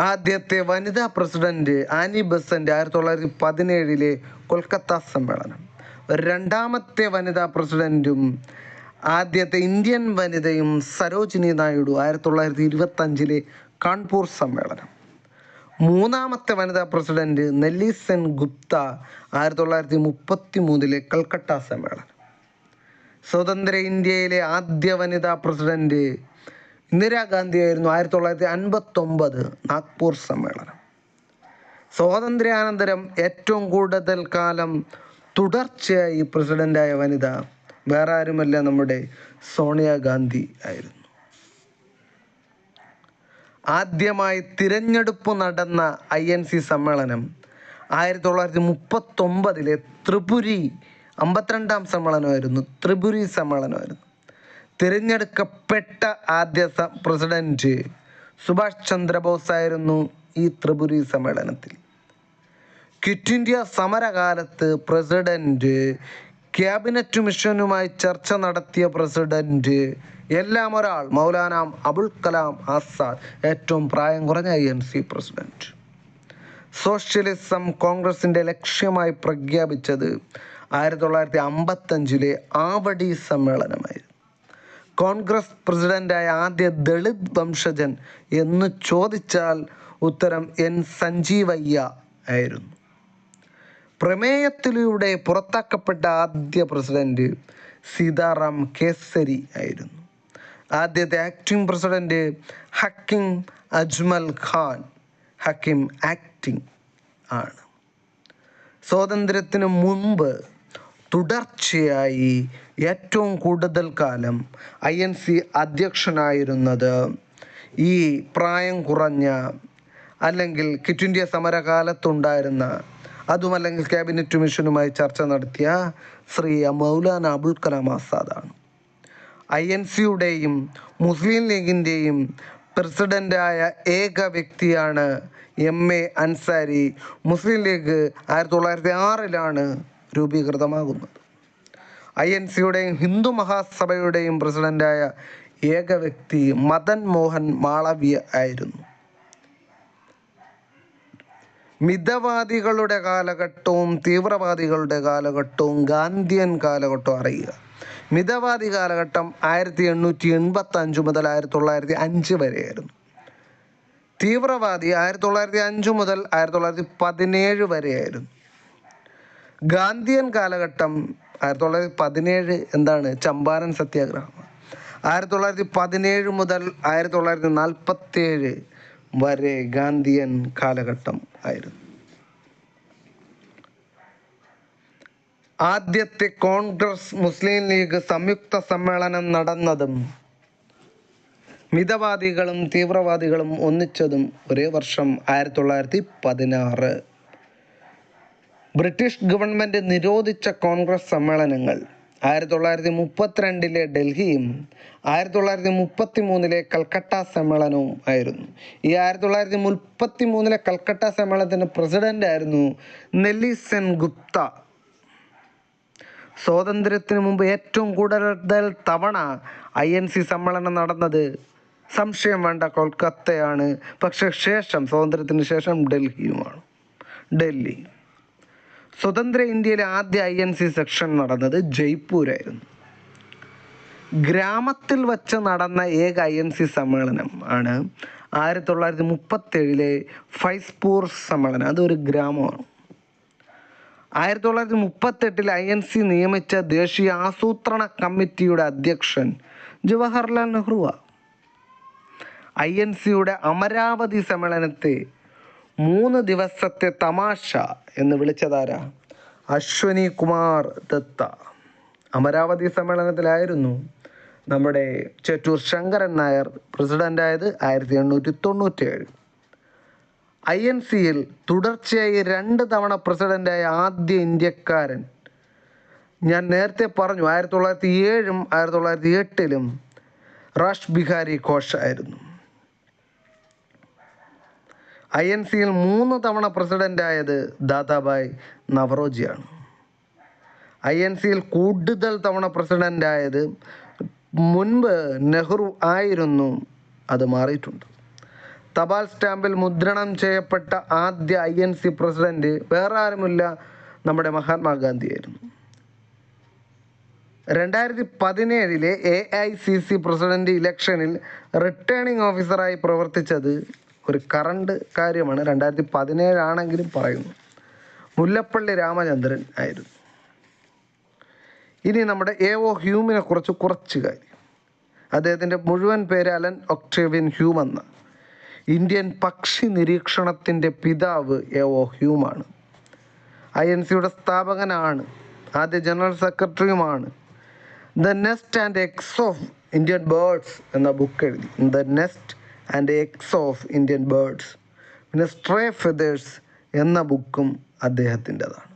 ആദ്യത്തെ വനിതാ president Annie Besant 1917 Kolkata സമ്മേളനം. രണ്ടാമത്തെ വനിതാ പ്രസിഡന്റും ആദ്യത്തെ ഇന്ത്യൻ വനിതയും സരോജിനി നായിഡു 1925 കാൺപൂർ സമ്മേളനം. മൂന്നാമത്തെ വനിതാ പ്രസിഡന്റ് നെല്ലി സെൻ ഗുപ്ത 1933 കൽക്കട്ട സമ്മേളനം. സ്വതന്ത്ര ഇന്ത്യയിലെ ആദ്യ വനിതാ പ്രസിഡന്റ് ഇന്ദിരാഗാന്ധിയായിരുന്നു 1959 നാഗ്പൂർ സമ്മേളനം. സ്വാതന്ത്ര്യാനന്തരം ഏറ്റവും കൂടുതൽ കാലം തുടർച്ചയായി പ്രസിഡന്റായ വനിത വേറെ ആരുമല്ല, നമ്മുടെ സോണിയാഗാന്ധി ആയിരുന്നു. ആദ്യമായി തിരഞ്ഞെടുപ്പ് നടന്ന INC സമ്മേളനം 1939 ത്രിപുരി 52ാം സമ്മേളനമായിരുന്നു. ത്രിപുരി സമ്മേളനമായിരുന്നു. തിരഞ്ഞെടുക്കപ്പെട്ട ആദ്യ പ്രസിഡന്റ് സുഭാഷ് ചന്ദ്രബോസ് ആയിരുന്നു ഈ ത്രിപുരി സമ്മേളനത്തിൽ. ക്വിറ്റ് ഇന്ത്യ സമരകാലത്ത് പ്രസിഡന്റ്, ക്യാബിനറ്റ് മിഷനുമായി ചർച്ച നടത്തിയ പ്രസിഡന്റ്, എല്ലാം ഒരാൾ, മൗലാന അബുൽ കലാം ആസാദ്, ഏറ്റവും പ്രായം കുറഞ്ഞ INC പ്രസിഡന്റ്. സോഷ്യലിസം കോൺഗ്രസിന്റെ ലക്ഷ്യമായി പ്രഖ്യാപിച്ചത് 1955 ആവടി സമ്മേളനമായിരുന്നു. കോൺഗ്രസ് പ്രസിഡന്റായ ആദ്യ ദളിത് വംശജൻ എന്ന് ചോദിച്ചാൽ ഉത്തരം N സഞ്ജീവയ്യ ആയിരുന്നു. പ്രമേയത്തിലൂടെ പുറത്താക്കപ്പെട്ട ആദ്യ പ്രസിഡന്റ് സീതാറാം കേസരി ആയിരുന്നു. ആദ്യത്തെ acting president Hakim Ajmal Khan. Hakim acting ആണ്. സ്വാതന്ത്ര്യത്തിന് മുമ്പ് തുടർച്ചയായി ഏറ്റവും കൂടുതൽ കാലം INC അധ്യക്ഷനായിരുന്നത് ഈ പ്രായം കുറഞ്ഞ, അല്ലെങ്കിൽ ക്വിറ്റ് ഇന്ത്യ സമരകാലത്തുണ്ടായിരുന്ന, അതുമല്ലെങ്കിൽ ക്യാബിനറ്റ് മിഷനുമായി ചർച്ച നടത്തിയ ശ്രീ മൗലാന അബുൽ കലാം ആസാദാണ്. INCയുടെയും മുസ്ലിം ലീഗിൻ്റെയും പ്രസിഡന്റായ ഏക വ്യക്തിയാണ് MA അൻസാരി. മുസ്ലിം ലീഗ് 1906 രൂപീകൃതമാകുന്നത്. INCയുടെയും ഹിന്ദു മഹാസഭയുടെയും പ്രസിഡന്റായ ഏക വ്യക്തി മദൻ മോഹൻ മാളവ്യ ആയിരുന്നു. മിതവാദികളുടെ കാലഘട്ടവും തീവ്രവാദികളുടെ കാലഘട്ടവും ഗാന്ധിയൻ കാലഘട്ടവും അറിയുക. മിതവാദി കാലഘട്ടം 1885 മുതൽ 1905 വരെയായിരുന്നു. തീവ്രവാദി 1905 മുതൽ 1917 വരെയായിരുന്നു. ഗാന്ധിയൻ കാലഘട്ടം 1917 എന്താണ്? ചമ്പാരൻ സത്യാഗ്രഹം. 1917 മുതൽ 1947 വരെ ഗാന്ധിയൻ കാലഘട്ടം ആയിരുന്നു. ആദ്യത്തെ കോൺഗ്രസ് മുസ്ലിം ലീഗ് സംയുക്ത സമ്മേളനം നടന്നതും മിതവാദികളും തീവ്രവാദികളും ഒന്നിച്ചതും ഒരേ വർഷം 1916. ബ്രിട്ടീഷ് ഗവൺമെൻറ് നിരോധിച്ച കോൺഗ്രസ് സമ്മേളനങ്ങൾ 1932 ഡൽഹിയും 1933 കൽക്കട്ട സമ്മേളനവും ആയിരുന്നു. ഈ 1933 കൽക്കട്ട സമ്മേളനത്തിൻ്റെ പ്രസിഡന്റ് ആയിരുന്നു നെല്ലി സെൻ ഗുപ്ത. സ്വാതന്ത്ര്യത്തിന് മുമ്പ് ഏറ്റവും കൂടുതൽ തവണ INC സമ്മേളനം നടന്നത് സംശയം വേണ്ട കൊൽക്കത്തയാണ്. പക്ഷേ സ്വാതന്ത്ര്യത്തിന് ശേഷം ഡൽഹിയുമാണ്. ഡൽഹി. സ്വതന്ത്ര ഇന്ത്യയിലെ ആദ്യ INC സെക്ഷൻ നടന്നത് ജയ്പൂരായിരുന്നു. ഗ്രാമത്തിൽ വച്ച് നടന്ന ഏക INC സമ്മേളനം ആണ് 1937 ഫൈസ്പൂർ സമ്മേളനം. അതൊരു ഗ്രാമമാണ്. 1938 INC നിയമിച്ച ദേശീയ ആസൂത്രണ കമ്മിറ്റിയുടെ അധ്യക്ഷൻ ജവഹർലാൽ നെഹ്റുവാണ്. INCയുടെ അമരാവതി സമ്മേളനത്തെ 3 ദിവസത്തെ തമാശ എന്ന് വിളിച്ചതാരാ? അശ്വനി കുമാർ ദത്ത. അമരാവതി സമ്മേളനത്തിലായിരുന്നു നമ്മുടെ ചേറ്റൂർ ശങ്കരൻ നായർ പ്രസിഡൻ്റായത് 1897. INCയിൽ തുടർച്ചയായി 2 തവണ പ്രസിഡൻ്റായ ആദ്യ ഇന്ത്യക്കാരൻ ഞാൻ നേരത്തെ പറഞ്ഞു 1907 1908 റാഷ് ബിഹാരി ഘോഷ് ആയിരുന്നു. INCയിൽ 3 തവണ പ്രസിഡൻ്റായത് ദാദാഭായ് നവറോജിയാണ്. INCയിൽ കൂടുതൽ തവണ പ്രസിഡൻ്റായത് മുൻപ് നെഹ്റു ആയിരുന്നു. അത് മാറിയിട്ടുണ്ട്. തപാൽ സ്റ്റാമ്പിൽ മുദ്രണം ചെയ്യപ്പെട്ട ആദ്യ INC പ്രസിഡന്റ് വേറെ ആരുമില്ല, നമ്മുടെ മഹാത്മാഗാന്ധിയായിരുന്നു. 2017 AICC പ്രസിഡന്റ് ഇലക്ഷനിൽ റിട്ടേണിംഗ് ഓഫീസറായി പ്രവർത്തിച്ചത് ഒരു കറണ്ട് കാര്യമാണ്, 2017 ആണെങ്കിലും പറയുന്നു, മുല്ലപ്പള്ളി രാമചന്ദ്രൻ ആയിരുന്നു. ഇനി നമ്മുടെ AO ഹ്യൂമിനെ കുറിച്ച് കുറച്ച് കാര്യം. അദ്ദേഹത്തിൻ്റെ മുഴുവൻ പേര് അലൻ ഒക്ടേവിയൻ ഹ്യൂം എന്ന. ഇന്ത്യൻ പക്ഷി നിരീക്ഷണത്തിൻ്റെ പിതാവ് AO ഹ്യൂമാണ്. INCയുടെ സ്ഥാപകനാണ്, ആദ്യ ജനറൽ സെക്രട്ടറിയുമാണ്. The nest and eggs of Indian birds എന്ന ബുക്ക് എഴുതി. The nest and eggs of Indian birds. പിന്നെ സ്ട്രേ ഫെതേഴ്സ് എന്ന ബുക്കും അദ്ദേഹത്തിൻ്റെതാണ്.